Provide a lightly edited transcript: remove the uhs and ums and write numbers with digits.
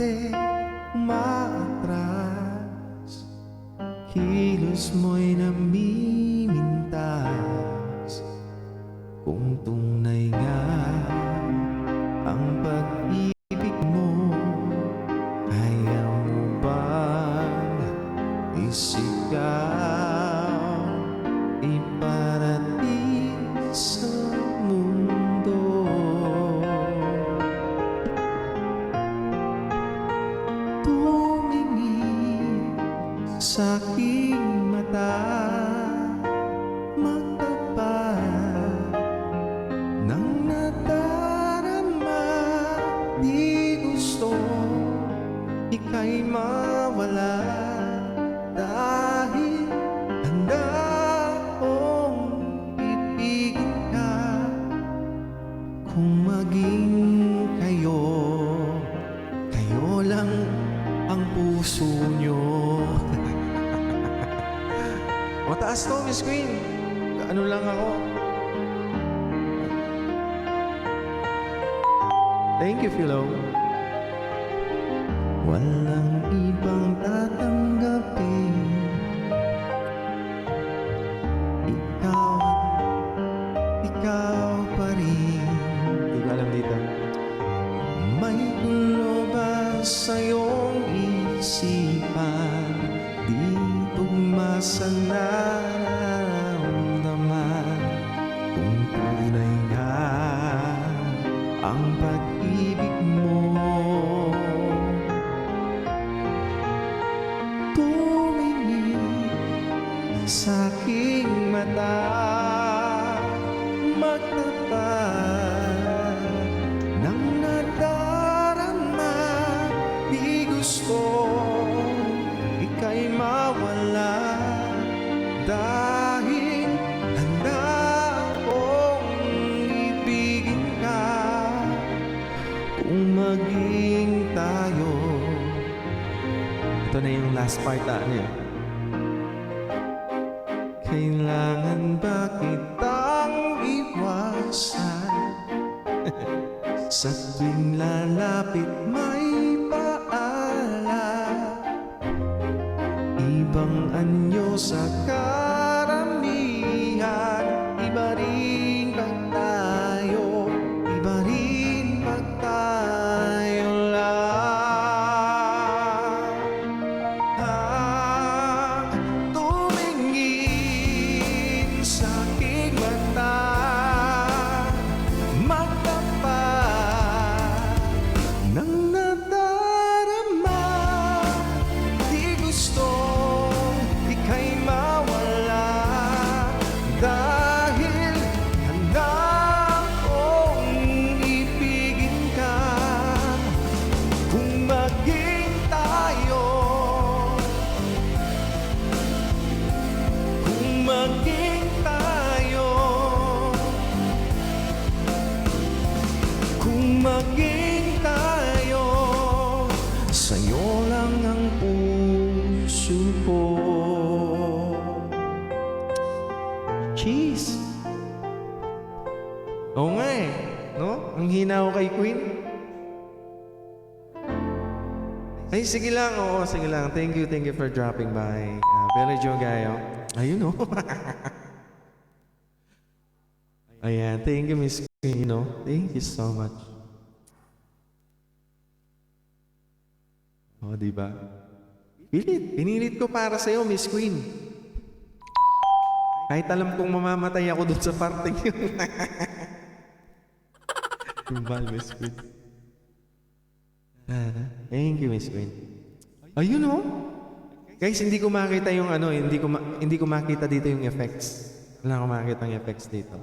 ate umaatras, kilos mo'y namimintas. Kung tunay nga ang pag-ibig mo, kaya mo bang isigaw, iparating sa mundo? Tumingin sa aking mata, magtapat ng nadarama. Di gusto ika'y mawala, dahil handa kong ibigin ka. Kung maging kayo, kayo lang ang puso nyo. Mataas to, Miss Queen. Ano lang ako. Thank you, Philo. Walang ibang tatanggapin, ikaw pa rin. Hindi ko alam dito. May gulo ba sa iyong isipan? Di tugma sa nararamdaman. Kung tunay nga ang pag-ibig mo, tumingin sa aking mata, magtapat ng nadarama. Di gusto ika'y mawala, dahil handa akong ibigin ka. Kung maging tayo. Ito na yung last part niya. Kailangan ba kitang iwasan? Sa tuwing lalapit may paalam, ibang anyo sa karamihan. Iba rin pag tayo, iba rin pag tayo lang. Tumingin sa aking mata, magtapat ng nadarama. Di gusto ika'y mawala, dahil handa akong ibigin ka. Kung maging tayo, kung maging tayo, kung maging tayo, sa'yo lang ang puso ko. Cheese! Oo nga eh, no? Ang hina ko kay Queen. Ay, sige lang, oo, sige lang. Thank you for dropping by. Bella Jo Gayo. Ayun, no? Ayan, thank you, Miss Queen, no? Thank you so much. Oh, diba? Pinilit ko para sa'yo, Miss Queen. Kahit alam kong mamamatay ako dun sa parting yun. Tumbal, Miss Queen. Thank you, Miss Queen. Ayun, oh. Guys, hindi ko makita yung ano, hindi ko makita dito yung effects. Wala akong makita yung effects dito.